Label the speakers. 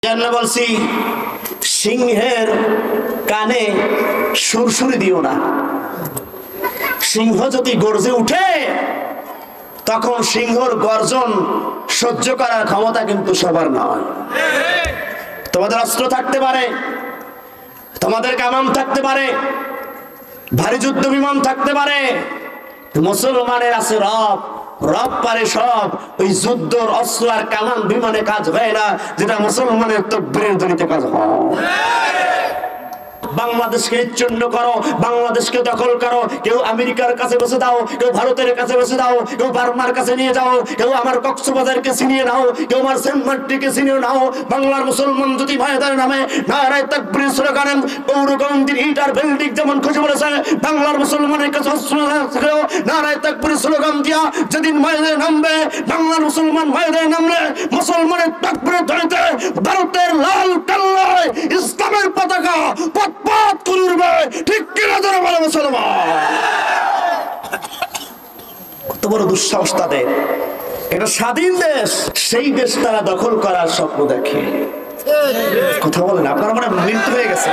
Speaker 1: জন্য বলছি সিংহের কানে সুরসুরি দিও না। সিংহ যদি গর্জে উঠে তখন সিংহর গর্জন সহ্য করার ক্ষমতা কিন্তু সবার নয়। তোমাদের অস্ত্র থাকতে পারে, তোমাদের কামান থাকতে পারে, ভারী যুদ্ধ বিমান থাকতে পারে, মুসলমানের আছে রব। রব পারে সব। ওই যুদ্ধর অস্ত্র আর কামান বিমানে কাজ হয় না যেটা মুসলমানের তাকবীরের ধ্বনিতে কাজ হয়। বাংলাদেশকে চূর্ণ করো, বাংলাদেশকে দখল করো। কেউ আমেরিকার কাছে বসে দাও, কেউ ভারতের কাছে বসে দাও, কেউ বার্মার কাছে নিয়ে যাও, কেউ আমার কক্সবাজারকে ছিনিয়ে নাও, কেউ আমার সেন্ট মার্টিনকে ছিনিয়ে নাও। বাংলার মুসলমান যদি ময়দানে নামে নারায়ে তাকবীর স্লোগানে পৌরগন্ধির ইট আর বিল্ডিং যেমন খুশি বলেছে, বাংলার মুসলমানের কাছে নারায়ে তাকবীর স্লোগান দিয়া যেদিন ময়দানে নামবে, বাংলার মুসলমান ময়দানে নামলে মুসলমানের তাকবীরের ধ্বনিতে ভারতের লাল কেল্লায় ইসলামের পতাকা পথ করে উঠবে। ঠিক কিনা ধরে বলে মুসলমান? কত বড় দুঃসাহস তাদের! এটা স্বাধীন দেশ, সেই দেশ তারা দখল করার স্বপ্ন দেখে। কথা বলেন, আপনারা মনে মৃত্যু হয়ে গেছে।